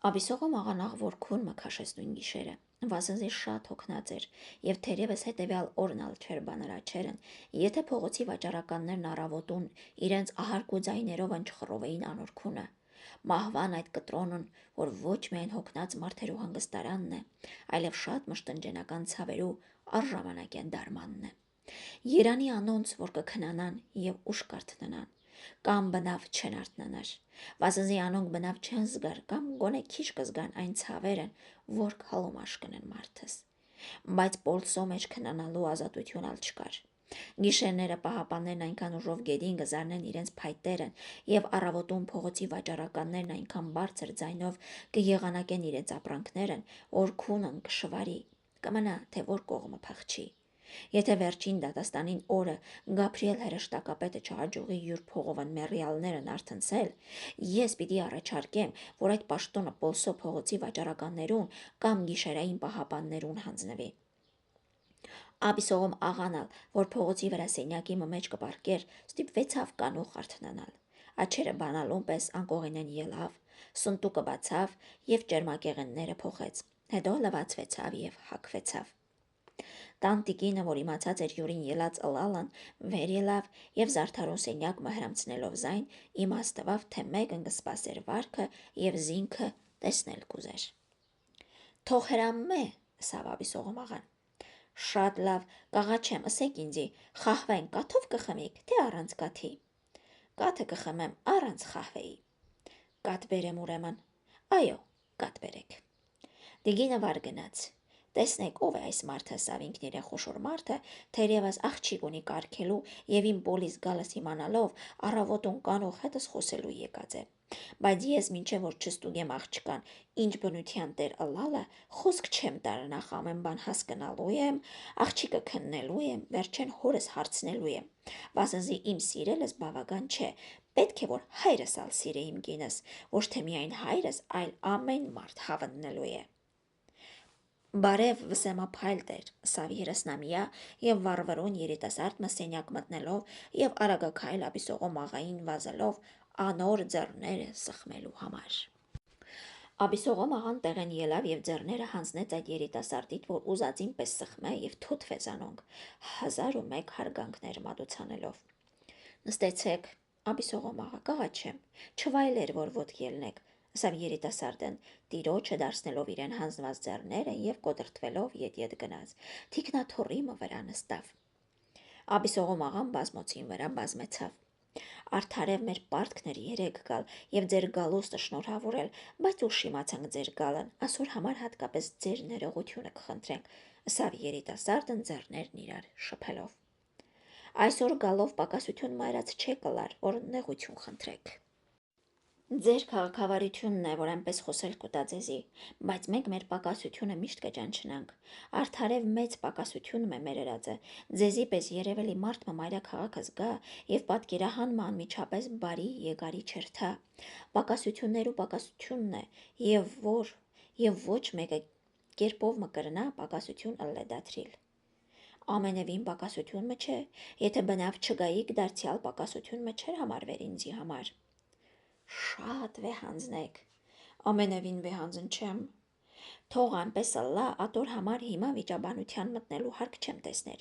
Աբիսողը մաղանաղ որքուն մքաշեց նույն գիշերը, վազնզի շատ հոգնած էր, և թերևս հետևյալ օրն ալ չէր բանրաչերն, եթե փողոցի վաճառականներն առավոտուն իրենց ահարկ ու ձայներով ընչխռովեին անորքունը։ Մահվան այդ կտրոնն, որ ոչ միայն հոգնած մարդերու հանգստարանն է, այլև շատ մշտնջենական ցավերու առժամանակյան դարմանն է։ Երանի անոնց, որ կքնանան և ուշ կարթնանան, կամ բնավ չեն արթնանար, վասնզի անոնք բնավ չեն զգար կամ գոնե քիչ կզգան այն ցավերն, որ քալում աշկնեն մարդս։ Բայց պոլսո մեջ քնանալու ազատություն ալ չկար։ Գիշերները պահապաններն այնքան ուժով գետին կզարնեն իրենց փայտերն եւ առավոտուն փողոցի վաճառականներն այնքան բարձր ձայնով կեղանակեն իրենց ապրանքներն, որ քունն կշվարի, կմնա թե որ կողմը փախչի։ Եթե վերջին դատաստանին օրը Գաբրիել հրեշտակապետը չհաջողի յուր փողովն մեռյալներն արթնցել, ես պիտի առաջարկեմ, որ այդ պաշտոնը Պոլսո փողոցի վաճառականներուն կամ գիշերային պահապաններուն հանձնվի։ Աբիսողում աղանալ, որ փողոցի վրա սենյակի մեջ կպարկեր, ստիպվեցավ կանուխ արթնանալ։ Աչերը բանալուն պես անկողինեն ելավ, սունտուկը բացավ եւ ճերմակեղենները փոխեց, հետո լվացվեցավ եւ հագվեցավ։ Տան տիկինը, որ իմացած էր յուրին ելած ըլալն, վեր ելավ եւ զարդարուն սենյակ մհրամցնելով զայն, իմաստվավ, թե մեկն կսպասեր վարքը եւ զինքը տեսնել կուզեր։ Թող հրամե, սավ Աբիսողը մաղան։ Շատ լավ, կաղաչեմ, ըսեք ինձի, խահվեն կաթով կխմիք, թե առանց կաթի։ Կաթը կխմեմ առանց խահվեի։ Կաթ բերեմ ուրեմն։ Այո, կաթ բերեք։ Տիկինը վար գնաց։ Տեսնեք, ով է այս մարդը, սավ ինքն իրեն խոշոր մարդը, թերևս աղջիկ ունի կարգելու եւ իմ բոլիս գալս իմանալով առավոտուն կանող հետս խոսելու եկած է։ Բայց ես մինչև որ չստուգեմ աղջկան, ինչ բնության տեր ըլալը, խոսք չեմ տար նախ ամեն բան հասկանալու եմ, աղջիկը քննելու եմ, վերջեն հորս հարցնելու եմ, վասնզի իմ սիրելս բավական չէ, պետք է որ հայրս ալ սիրե իմ կինս, ոչ թե միայն հայրս, այլ ամեն մարդ հավնելու է։ Բարև վսեմափայլ տեր, սավ 30-ամյա եւ վառվռուն երիտասարդ սենյակ մտնելով եւ արագաքայլ Աբիսողո մաղային վազելով անոր ձեռները սխմելու համար։ Աբիսողո մաղան տեղեն ելավ եւ ձեռները հանձնեց այդ երիտասարդիդ, որ ուզածին պես սխմե եւ թութվեց անոնք, 1001 հարգանքներ մատուցանելով։ Նստեցեք, Աբիսողո մաղա, կաղաչեմ, չվայլեր, որ ոտք ելնեք, սավ երիտասարդն տիրոջը դարձնելով իրեն հանձնված ձեռները եւ կոտրտվելով ետ գնաց, թիկնաթոռիմը վրա նստավ։ Աբիսողո մաղան բազմոցին վրա բազմեցավ։ Արդարև մեր պարտքներ 3 գալ եւ ձեր գալուստը շնորհավորել, բայց ուշ իմացանք ձեր գալն, ասոր համար հատկապես ձեր ներողությունը կխնդրենք, սավ երիտասարդն ձեռներն իրար շփելով։ Այսօր գալով պակասություն մայրած չէ կլար, որ նեղություն խնդրեք։ Ձեր քաղաքավարությունն է, որ այնպես խոսել կուտա ձեզի, բայց մենք մեր պակասությունը միշտ կճանչնանք։ Արդարև մեծ պակասությունում է մեր երածը, ձեզի պես երևելի մարդ մայրա քաղաքը զգա եւ պատկերահանման անմիջապես բարի եկարի չերթա։ Պակասություններու պակասությունն է եւ ոչ մեկը կերպով մկրնա պակասություն ըլլե դաթրիլ։ Ամենևին պակասություն մը չէ, եթե բնավ չգայիք դարձյալ պակասություն մը չէր համարվեր ինձի համար։ Շատ վեհանձնեք, ամենևին վեհանձն չեմ։ Թող այնպես ըլլա, ատոր համար հիմա վիճաբանության մտնելու հարկ չեմ տեսներ։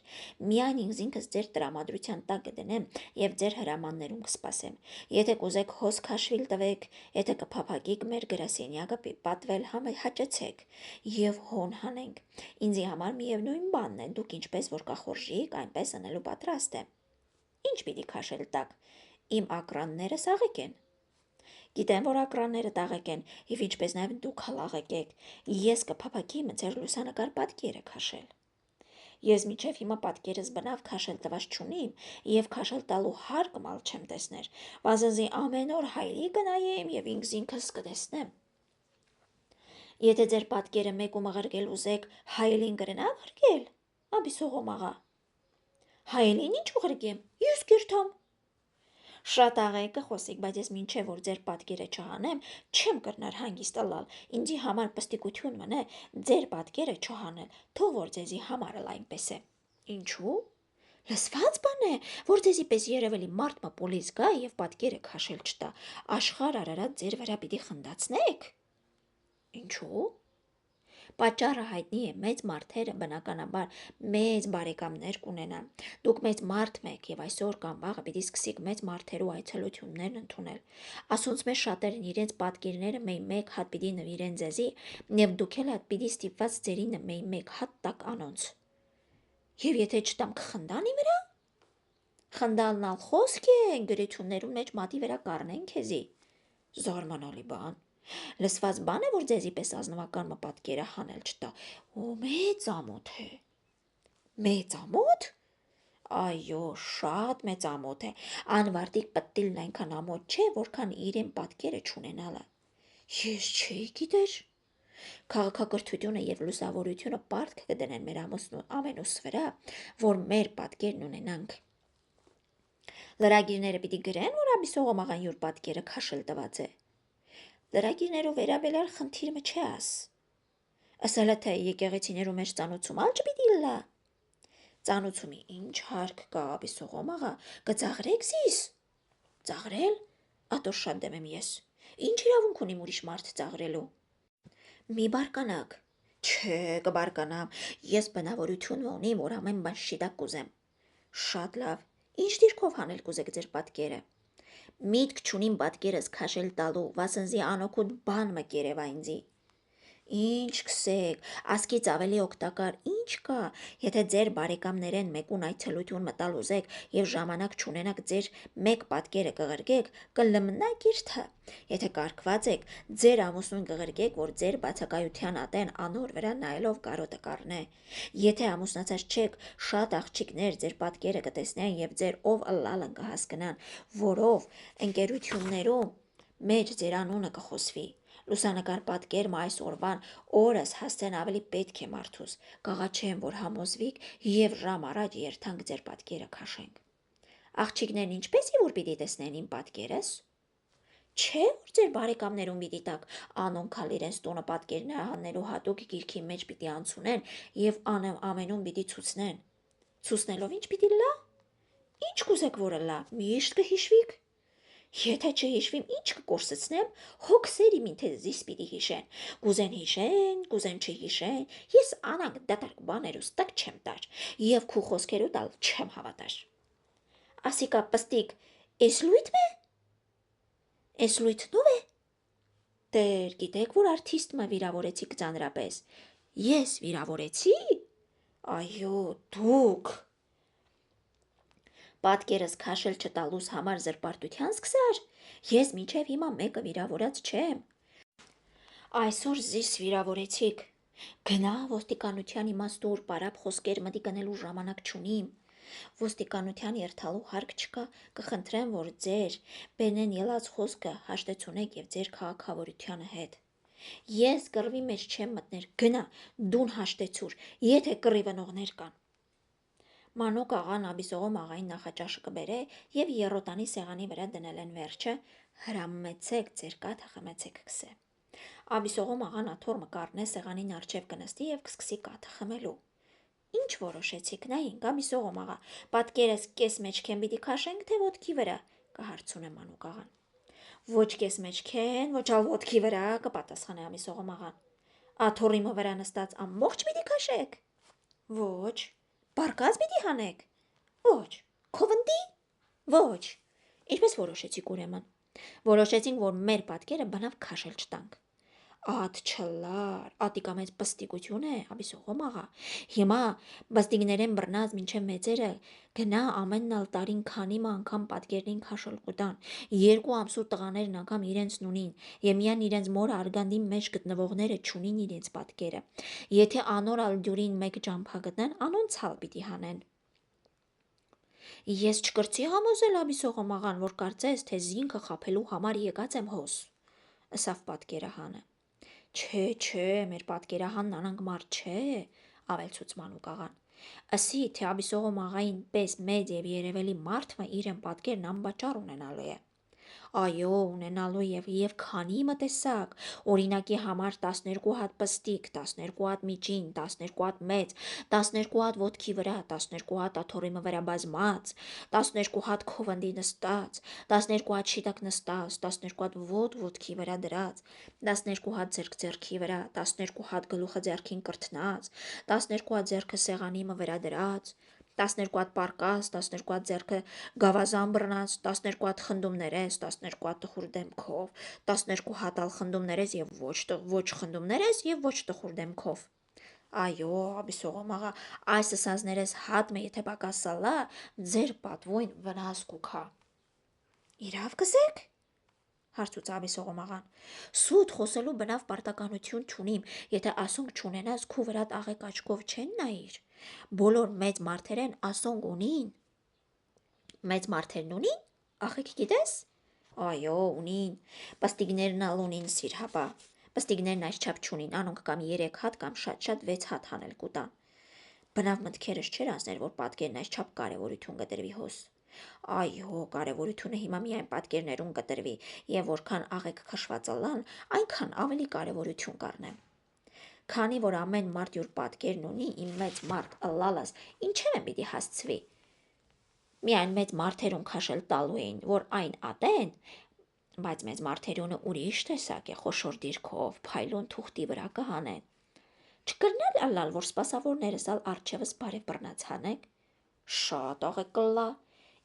Միայն ինքս ձեր տրամադրության տակ կդնեմ եւ ձեր հրամաններում կսպասեմ։ Եթե կուզեք հոսք հաշվիլ տվեք, եթե կփափագիկ մեր գրասենյակը պատվել հաճեցեք եւ հոն հանենք։ Ինձի համար միևնույն բանն է, դուք ինչպես որ կախորժիք, այնպես անելու պատրաստ եմ։ Ինչ պիտի քաշել տակ։ Իմ ակրանները սաղեք են։ Գիտեմ, որ ակրանները տաղեք են, եւ ինչպես նաև դուք հալաղեք եք, ես կփափագիմ ձեր լուսանկար պատկերը քաշել։ Ես միջև հիմա պատկերս բնավ քաշել տված չունիմ եւ քաշել տալու հարկ մալ չեմ տեսներ, վասնզի ամեն օր հայլի կնայեմ եւ ինքս կտեսնեմ։ Եթե ձեր պատկերը մեկում աղրկել ուզեք, հայլին կրնա աղրկել, Աբիսողո մաղա։ Հայլին ինչ ուղրկեմ, ես կերթամ։ Շատ աղեք կխոսիկ, բայց ես մինչև որ ձեր պատկերը չհանեմ, չեմ կրնար հանգիստ ըլլալ, ինձի համար պստիկություն մնե ձեր պատկերը չհանել, թող որ ձեզի համար ըլ այնպես է։ Ինչու՞։ Լսված բան է, որ ձեզի պես երևելի մարդ մը պոլիս գա եւ պատկերը քաշել չտա, աշխարհ Արարած ձեր վրա պիտի խնդացնեք։ Ինչու՞։ Պատճառը հայտնի է, մեծ մարդերը բնականաբար մեծ բարեկամներ կունենան։ Դուք մեծ մարդ եք եւ այսօր կամ վաղը պիտի սկսիք մեծ մարդերու այցելություններն ընդունել։ Ասոնց մեզ շատերն իրենց պատկերները մեկ հատ պիտի նվիրեն ձեզի եւ դուք էլ հատ պիտի ստիպված ձերինը մեկ հատ տակ անոնց։ Եվ եթե չտամ կխնդանի վրա։ Խնդալն ալ խոսք է, գրություններուն մեջ մատի վրա կառնեն քեզի։ Զարմանալի բան։ Լսված բան է, որ ձեզի պես ազնվական մպատկերը հանել չտա։ Ու մեծ ամոթ է։ Մեծ ամոթ։ Այո, շատ մեծ ամոթ է։ Անվարտիկ պտտիլն այնքան ամոթ չէ, որքան իրեն պատկերը չունենալը։ Ես չէի գիտեր։ Քաղաքակրթությունը եւ լուսավորությունը պարտք կդնեն մեր ամենուս վրա, որ մեր պատկերն ունենանք։ Լրագիրները պիտի գրեն, որ Աբիսողոմաղան յուր պատկերը քաշել տված է։ Լրագիրներով վերաբերյալ խնդիրը չէ աս։ Ասելը թե եկեղեցիներու մեջ ծանոթում ալ չպիտի լա։ Ծանոթումի ինչ հարկ կա Աբիսողոմաղա, կծաղրեք զիս։ Ծաղրել։ Ատոր շատ դեմ եմ ես։ Ինչ իրավունք ունիմ ուրիշ մարդ ծաղրելու։ Մի բարկանաք։ Չէ, կբարկանամ։ Ես բնավորություն ունիմ, որ ամեն բան շիտակ կուզեմ։ Շատ լավ։ Ինչ դիրքով հանել կուզեք ձեր պատկերը։ Միտք չունիմ պատկերս քաշել տալու, վասնզի անօգուտ բան մը կերևա ինձի։ Ինչ կսեք, ասկից ավելի օգտակար ինչ կա, եթե ձեր բարեկամներեն մեկուն այցելություն մտալ ուզեք եւ ժամանակ չունենաք ձեր մեկ պատկերը կղրկեք, կլմնակ իրթը։ Եթե կարգված եք, ձեր ամուսնուն կղրկեք, որ ձեր բացակայության ատեն անոր վրա նայելով կարոտը կառնե։ Եթե ամուսնացած չեք, շատ աղջիկներ ձեր պատկերը կտեսնեն եւ ձեր ով ըլլալն կհասկնան, որով ընկերություններում մեջ ձեր անունը կխոսվի։ Լուսանկար պատկերն այս օրվան օրս հասցեն ավելի պետք է մարդուս, կաղաչեմ, որ համոզվիք եւ ժամ առաջ երթանք ձեր պատկերը քաշենք։ Աղջիկներն ինչպես որ պիտի տեսնեն իմ պատկերս։ Չէ, որ ձեր բարեկամներուն պիտի տակ անոնքալ իրենց տունը պատկերներ հանելու հատուկ գիրքի մեջ պիտի անցունեն եւ ամենում պիտի ցուցնեն։ Ցուցնելով ինչ պիտի լա։ Ինչ կուզեք որը լա, միշտ կհիշվիք։ Եթե չհիշվիմ, ինչ կկորսեցնեմ, հոգսերի մին թե զիս պիտի հիշեն։ Կուզեն հիշեն, կուզեն չհիշեն, ես անանք դատարկ բաներուս տակ չեմ տար, եւ քու խոսքերու տալ չեմ հավատար։ Ասիկա պստիկ, էս լույթ մե։ Էս լույթնով է։ Տեր, գիտեք, որ արտիստ մը վիրավորեցիք ծանրապես։ Ես վիրավորեցի։ Այո, դուք։ Պատկերս քաշել չտալուս համար զրպարտության սկսար։ Ես մինչև հիմա մեկը վիրավորած չեմ։ Այսօր զիս վիրավորեցիք։ Գնա ոստիկանության իմաստուր պարապ խոսքեր մտի գնելու ժամանակ չունիմ։ Ոստիկանության երթալու հարկ չկա, կխնդրեմ, որ ձեր բենեն ելած խոսքը հաշտեցունեք եւ ձեր քաղաքավորությանը հետ։ Ես կռվի մեջ չեմ մտներ, գնա, դուն հաշտեցուր, եթե կռի վնողներ կան։ Մանուկ աղան Աբիսողոմ աղային նախաճաշը կբերե եւ երոտանի սեղանի վրա դնել են վերջը, հրամեցեք ձեր կաթը խմեցեք քսե։ Աբիսողոմ աղան աթոռ մը կառնե սեղանին արջև կնստի եւ կսկսի կաթը խմելու։ Ինչ որոշեցիք, նայինք, Աբիսողոմ աղա, պատկերս կես մեջքեն պիտի քաշենք, թե ոտքի վրա, կհարցունե մանուկ աղան։ Ոչ կես մեջքեն, ոչ ալ ոտքի վրա, կպատասխանե Աբիսողոմ աղան։ Աթոռի մը վրա նստած ամբողջ պիտի քաշեք։ Ոչ։ Բարկած պիտի հանեք։ Ոչ։ Քովնդի։ Ոչ։ Ինչպես որոշեցիք ուրեմն։ Որոշեցինք, որ մեր պատկերը բնավ քաշել չտանք։ Ատ չլար, ատիկա մեծ պստիկություն է, Աբիսողոմ աղա։ Հիմա բստիկներեն բռնած մինչև մեծերը գնա ամենն ալ տարին քանի անգամ պատկերին քաշել կուտան։ Երկու ամսուր տղաներն անգամ իրենց նունին եւ միան իրենց մոր արգանդի մեջ գտնվողները չունին իրենց պատկերը։ Եթե անոր ալ դյուրին մեկ ջամփա գտնեն, անոնց հալ պիտի հանեն։ Ես չկրծի համոզել Աբիսողոմ աղան, որ կարծես, թե զինքը խափելու համար եկած եմ հոս։ Ասավ պատկերահանը։ Չէ, մեր պատկերահանն անանք մարդ չէ, ավելցուց մանուկ աղան։ Ասի, թե Աբիսողոմ աղային պես մեծ եւ երևելի մարդը իրեն պատկերն անբաճար ունենալու է։ Այո, ունենալու եւ քանի մտեսակ, օրինակի համար 12 հատ պստիկ, 12 հատ միջին, 12 հատ մեծ, 12 հատ ոտքի վրա, 12 հատ աթոռիմը վրա բազմած, 12 հատ քովնդի նստած, 12 հատ շիտակ նստած, 12 հատ ոտքի վրա դրած, 12 հատ ձեռք ձեռքի վրա, 12 հատ գլուխը ձեռքին կրթնած, 12 հատ ձեռքը սեղանիմը վրա դրած, 12 հատ պարկաս, 12 հատ ձեռքը գավազան բռնած, 12 հատ խնդումներես, 12 հատ տխուր դեմքով, 12 հատ ալ խնդումներես եւ ոչ խնդումներես եւ ոչ տխուր դեմքով։ Այո, աբիսողոմ աղա, այս սազներես հատմը եթե պակասալա, ձեր պատվույն վնաս կուքա։ Իրավ կզեք։ Հարցուց աբիսողոմ աղան։ Սուտ խոսելու բնավ պարտականություն չունիմ, եթե ասոնք չունենաս քու վրատ աղեք աչքով չեն նայիր։ Բոլոր մեծ մարդերեն ասոնք ունին։ Մեծ մարդերն ունին։ Աղեք գիտես։ Այո, ունին։ Պստիգներն ալ ունին սիրհապա։ Պստիգներն այս չափ չունին, անոնք կամ 3 հատ կամ շատ 6 հատ հանել կուտան։ Բնավ մտքերս չէր ասներ, որ պատկերն այս չափ կարևորություն կտրվի հոս։ Այո, կարևորությունը հիմա միայն պատկերներուն կտրվի, եւ որքան աղեք քշվածալան, այնքան ավելի կարևորություն կառնեմ։ Քանի որ ամեն մարդ յուր պատկերն ունի, իմ մեծ մարդ ըլլալս, ինչեր եմ պիտի հասցվի։ Միայն մեծ մարդերուն քաշել տալու էին, որ այն ատեն, բայց մեծ մարդերունը ուրիշ տեսակ է, խոշոր դիրքով, փայլուն թուղթի վրա կհանեն։ Չկրնալ ալալ, որ սպասավորներս ալ արջևս բարև բռնած հանեք։ Շատ աղեք կլլա։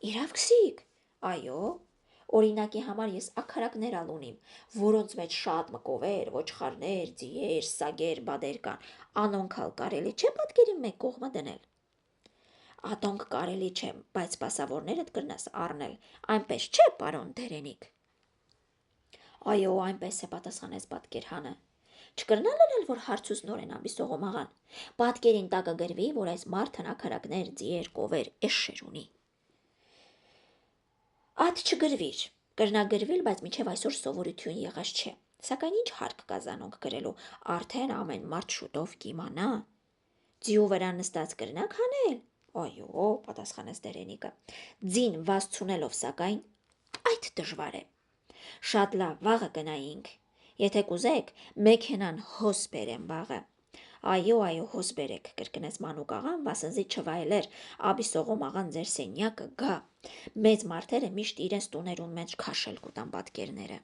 Իրավ քսիկ։ Այո, օրինակի համար ես ակարակներ ալ ունիմ, որոնց մեջ շատ մկովեր, ոչխարներ, ձիեր, սագեր, բադեր կան, անոնք ալ կարելի չէ պատկերի մեկ կողմը դնել։ Ատոնք կարելի չէ, բայց սպասավորներդ կրնաս առնել, այնպես չէ, պարոն Դերենիկ։ Այո, այնպես է, պատասխանեց պատկերհանը։ Չկրնալ ալել, որ հարցուց նորեն աբիսողոմ աղան։ Պատկերին տակը գրվի, որ այս մարդն ակարակներ, ձիեր, կովեր, էշշեր ունի։ Ատ չգրվիր, կրնագրվիլ, բայց մինչև այսօր սովորություն եղած չէ։ Սակայն ինչ հարկ կա զանոնք գրելու, արդեն ամեն մարդ շուտով կիմանա։ Ձիու վրա նստած կրնակ հանել։ Այո, պատասխանեց Դերենիկը։ Ձին վասցունելով, սակայն այդ դժվար է։ Շատ լավ, վաղը գնայինք։ Եթե կուզեք, մեքենան հոս բերեմ վաղը։ Այո, հոս բերեք, կրկնեց մանուկ աղան, վասնզի չվայելեր, աբիսողոմ աղան ձեր սենյակը գա։ Մեծ մարդերը միշտ իրենց տուներուն մեջ քաշել կուտան պատկերները։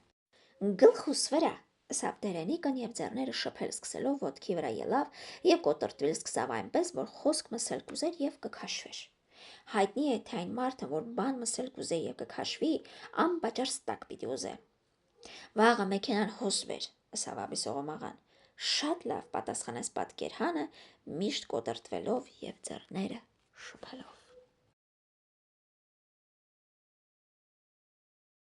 Գլխուս վրա, ըսավ Դերենիկն եւ ձեռները շփել սկսելով ոտքի վրա ելավ եւ կոտրտվել սկսավ այնպես, որ խոսք մսել կուզեր եւ կքաշվեր։ Հայտնի է, թե այն մարդը, որ բան մսել կուզե եւ կքաշվի, անպատճառ ստակ պիտի ուզե։ Վաղը մեքենան հոս բեր, ըսավ աբիսողոմ աղան։ Շատ լավ, պատասխանեց պատկերհանը, միշտ կոտրտվելով եւ ձեռները շփելով։